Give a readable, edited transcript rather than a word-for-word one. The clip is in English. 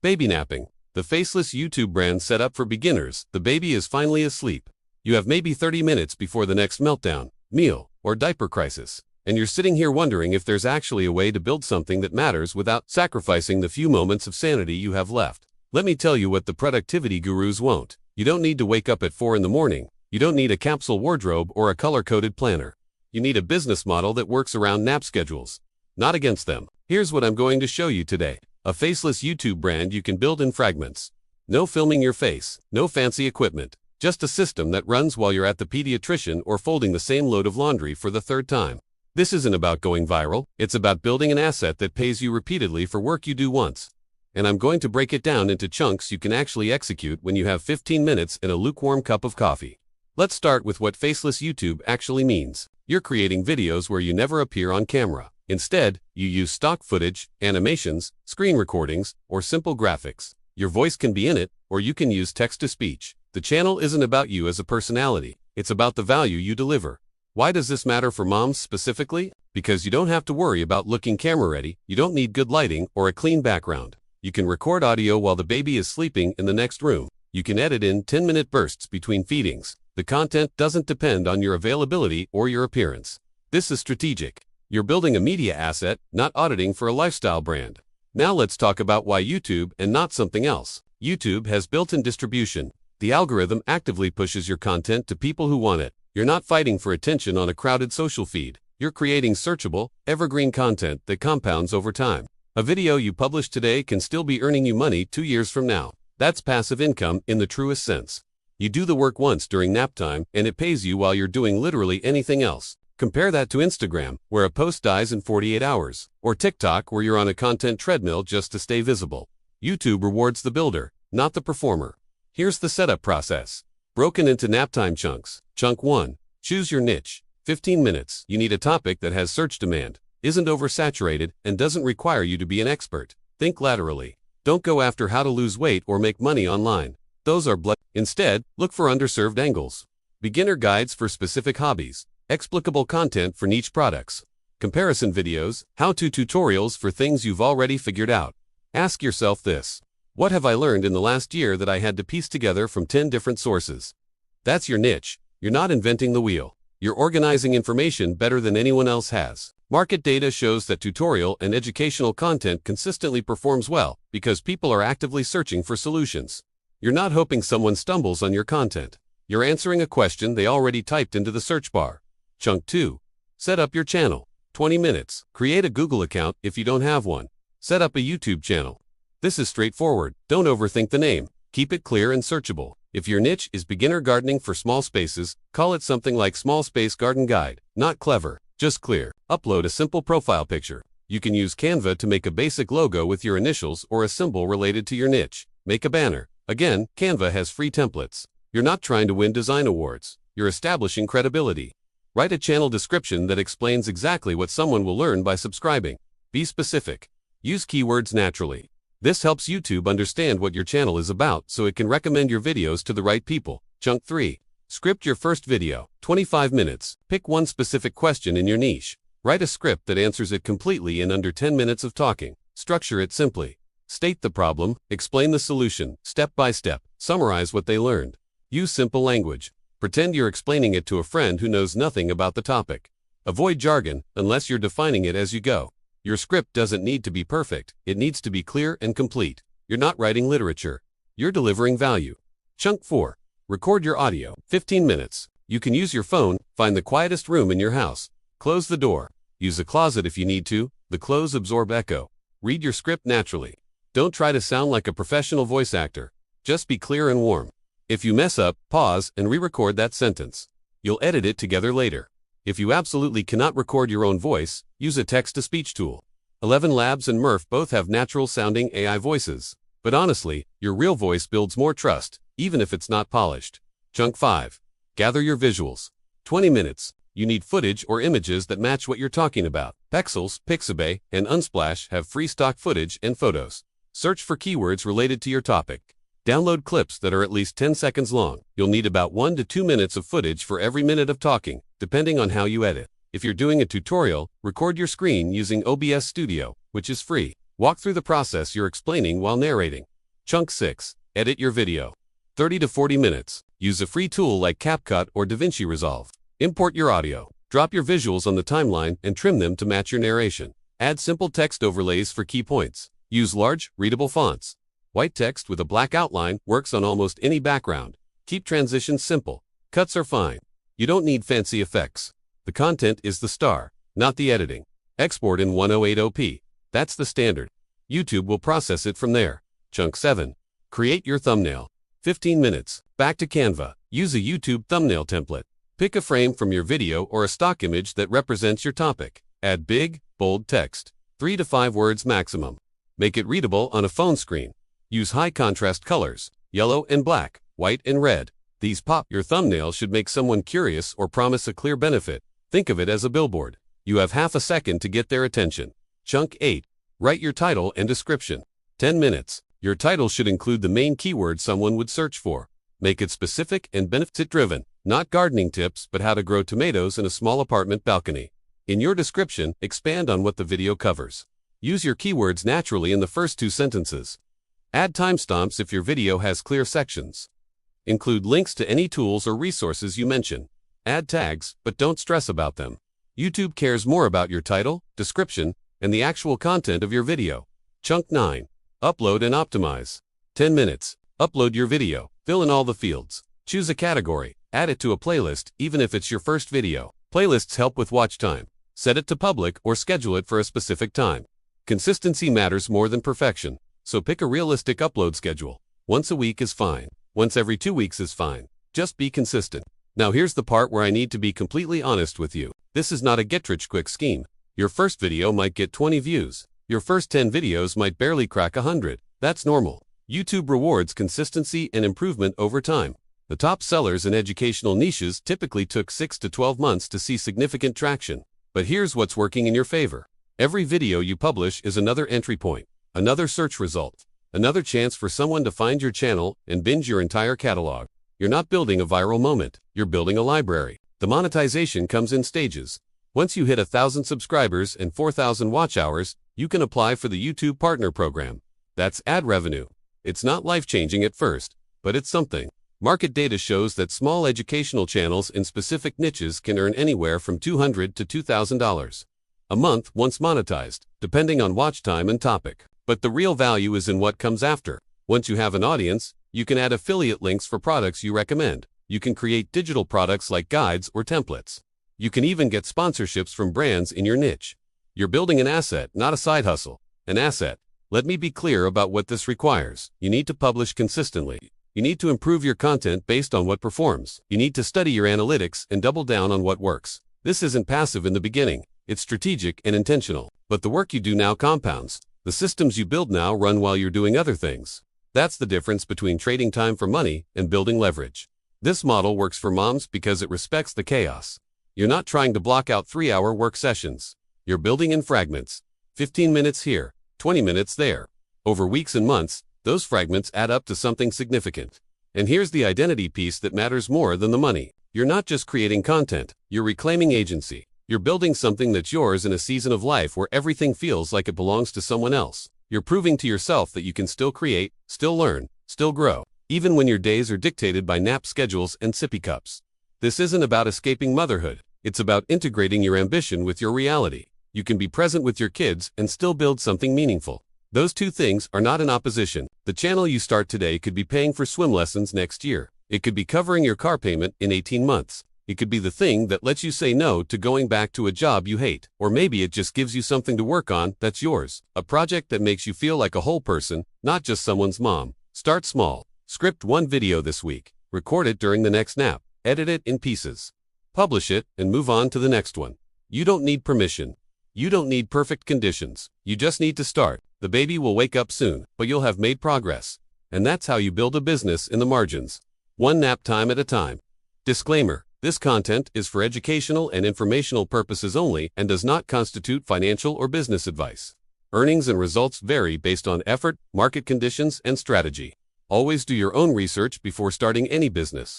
Baby napping. The Faceless YouTube brand set up for beginners. The baby is finally asleep. You have maybe 30 minutes before the next meltdown, meal, or diaper crisis. And you're sitting here wondering if there's actually a way to build something that matters without sacrificing the few moments of sanity you have left. Let me tell you what the productivity gurus won't. You don't need to wake up at 4 in the morning. You don't need a capsule wardrobe or a color-coded planner. You need a business model that works around nap schedules, not against them. Here's what I'm going to show you today. A faceless YouTube brand you can build in fragments. No filming your face, no fancy equipment, just a system that runs while you're at the pediatrician or folding the same load of laundry for the third time. This isn't about going viral, it's about building an asset that pays you repeatedly for work you do once. And I'm going to break it down into chunks you can actually execute when you have 15 minutes and a lukewarm cup of coffee. Let's start with what faceless YouTube actually means. You're creating videos where you never appear on camera. Instead, you use stock footage, animations, screen recordings, or simple graphics. Your voice can be in it, or you can use text-to-speech. The channel isn't about you as a personality, it's about the value you deliver. Why does this matter for moms specifically? Because you don't have to worry about looking camera-ready, you don't need good lighting or a clean background. You can record audio while the baby is sleeping in the next room. You can edit in 10-minute bursts between feedings. The content doesn't depend on your availability or your appearance. This is strategic. You're building a media asset, not auditing for a lifestyle brand. Now let's talk about why YouTube and not something else. YouTube has built-in distribution. The algorithm actively pushes your content to people who want it. You're not fighting for attention on a crowded social feed. You're creating searchable, evergreen content that compounds over time. A video you publish today can still be earning you money 2 years from now. That's passive income in the truest sense. You do the work once during nap time, and it pays you while you're doing literally anything else. Compare that to Instagram, where a post dies in 48 hours, or TikTok, where you're on a content treadmill just to stay visible. YouTube rewards the builder, not the performer. Here's the setup process. Broken into naptime chunks. Chunk 1. Choose your niche. 15 minutes. You need a topic that has search demand, isn't oversaturated, and doesn't require you to be an expert. Think laterally. Don't go after how to lose weight or make money online. Those are Instead, look for underserved angles. Beginner guides for specific hobbies. Explicable content for niche products. Comparison videos, how-to tutorials for things you've already figured out. Ask yourself this: what have I learned in the last year that I had to piece together from 10 different sources? That's your niche. You're not inventing the wheel. You're organizing information better than anyone else has. Market data shows that tutorial and educational content consistently performs well because people are actively searching for solutions. You're not hoping someone stumbles on your content. You're answering a question they already typed into the search bar. Chunk 2. Set up your channel. 20 minutes. Create a Google account if you don't have one. Set up a YouTube channel. This is straightforward. Don't overthink the name. Keep it clear and searchable. If your niche is beginner gardening for small spaces, call it something like Small Space Garden Guide. Not clever, just clear. Upload a simple profile picture. You can use Canva to make a basic logo with your initials or a symbol related to your niche. Make a banner. Again, Canva has free templates. You're not trying to win design awards. You're establishing credibility. Write a channel description that explains exactly what someone will learn by subscribing. Be specific. Use keywords naturally. This helps YouTube understand what your channel is about so it can recommend your videos to the right people. Chunk 3. Script your first video. 25 minutes. Pick one specific question in your niche. Write a script that answers it completely in under 10 minutes of talking. Structure it simply. State the problem, explain the solution, step by step, summarize what they learned. Use simple language. Pretend you're explaining it to a friend who knows nothing about the topic. Avoid jargon unless you're defining it as you go. Your script doesn't need to be perfect, it needs to be clear and complete. You're not writing literature. You're delivering value. Chunk 4. Record your audio. 15 minutes. You can use your phone, find the quietest room in your house. Close the door. Use a closet if you need to. The clothes absorb echo. Read your script naturally. Don't try to sound like a professional voice actor. Just be clear and warm. If you mess up, pause and re-record that sentence. You'll edit it together later. If you absolutely cannot record your own voice, use a text-to-speech tool. 11 Labs and Murph both have natural-sounding AI voices. But honestly, your real voice builds more trust, even if it's not polished. Chunk 5. Gather your visuals. 20 minutes. You need footage or images that match what you're talking about. Pexels, Pixabay, and Unsplash have free stock footage and photos. Search for keywords related to your topic. Download clips that are at least 10 seconds long. You'll need about 1 to 2 minutes of footage for every minute of talking, depending on how you edit. If you're doing a tutorial, record your screen using OBS Studio, which is free. Walk through the process you're explaining while narrating. Chunk 6. Edit your video. 30 to 40 minutes. Use a free tool like CapCut or DaVinci Resolve. Import your audio. Drop your visuals on the timeline and trim them to match your narration. Add simple text overlays for key points. Use large, readable fonts. White text with a black outline works on almost any background. Keep transitions simple. Cuts are fine. You don't need fancy effects. The content is the star, not the editing. Export in 1080p. That's the standard. YouTube will process it from there. Chunk 7. Create your thumbnail. 15 minutes. Back to Canva. Use a YouTube thumbnail template. Pick a frame from your video or a stock image that represents your topic. Add big, bold text. 3 to 5 words maximum. Make it readable on a phone screen. Use high contrast colors, yellow and black, white and red. These pop. Your thumbnail should make someone curious or promise a clear benefit. Think of it as a billboard. You have half a second to get their attention. Chunk 8. Write your title and description. 10 minutes. Your title should include the main keyword someone would search for. Make it specific and benefit-driven, not gardening tips but how to grow tomatoes in a small apartment balcony. In your description, expand on what the video covers. Use your keywords naturally in the first 2 sentences. Add timestamps if your video has clear sections. Include links to any tools or resources you mention. Add tags, but don't stress about them. YouTube cares more about your title, description, and the actual content of your video. Chunk 9. Upload and optimize. 10 minutes. Upload your video. Fill in all the fields. Choose a category. Add it to a playlist, even if it's your first video. Playlists help with watch time. Set it to public or schedule it for a specific time. Consistency matters more than perfection, so pick a realistic upload schedule. Once a week is fine. Once every 2 weeks is fine. Just be consistent. Now here's the part where I need to be completely honest with you. This is not a get-rich-quick scheme. Your first video might get 20 views. Your first 10 videos might barely crack 100. That's normal. YouTube rewards consistency and improvement over time. The top sellers in educational niches typically took 6 to 12 months to see significant traction. But here's what's working in your favor. Every video you publish is another entry point, another search result, another chance for someone to find your channel and binge your entire catalog. You're not building a viral moment, you're building a library. The monetization comes in stages. Once you hit 1,000 subscribers and 4,000 watch hours, you can apply for the YouTube Partner Program. That's ad revenue. It's not life-changing at first, but it's something. Market data shows that small educational channels in specific niches can earn anywhere from $200 to $2,000 a month once monetized, depending on watch time and topic. But the real value is in what comes after. Once you have an audience, you can add affiliate links for products you recommend. You can create digital products like guides or templates. You can even get sponsorships from brands in your niche. You're building an asset, not a side hustle. An asset. Let me be clear about what this requires. You need to publish consistently. You need to improve your content based on what performs. You need to study your analytics and double down on what works. This isn't passive in the beginning. It's strategic and intentional. But the work you do now compounds. The systems you build now run while you're doing other things. That's the difference between trading time for money and building leverage. This model works for moms because it respects the chaos. You're not trying to block out 3-hour work sessions. You're building in fragments. 15 minutes here, 20 minutes there. Over weeks and months, those fragments add up to something significant. And here's the identity piece that matters more than the money. You're not just creating content, you're reclaiming agency. You're building something that's yours in a season of life where everything feels like it belongs to someone else. You're proving to yourself that you can still create, still learn, still grow, even when your days are dictated by nap schedules and sippy cups. This isn't about escaping motherhood. It's about integrating your ambition with your reality. You can be present with your kids and still build something meaningful. Those two things are not in opposition. The channel you start today could be paying for swim lessons next year. It could be covering your car payment in 18 months. It could be the thing that lets you say no to going back to a job you hate. Or maybe it just gives you something to work on that's yours. A project that makes you feel like a whole person, not just someone's mom. Start small. Script 1 video this week. Record it during the next nap. Edit it in pieces. Publish it and move on to the next one. You don't need permission. You don't need perfect conditions. You just need to start. The baby will wake up soon, but you'll have made progress. And that's how you build a business in the margins. One nap time at a time. Disclaimer. This content is for educational and informational purposes only and does not constitute financial or business advice. Earnings and results vary based on effort, market conditions, and strategy. Always do your own research before starting any business.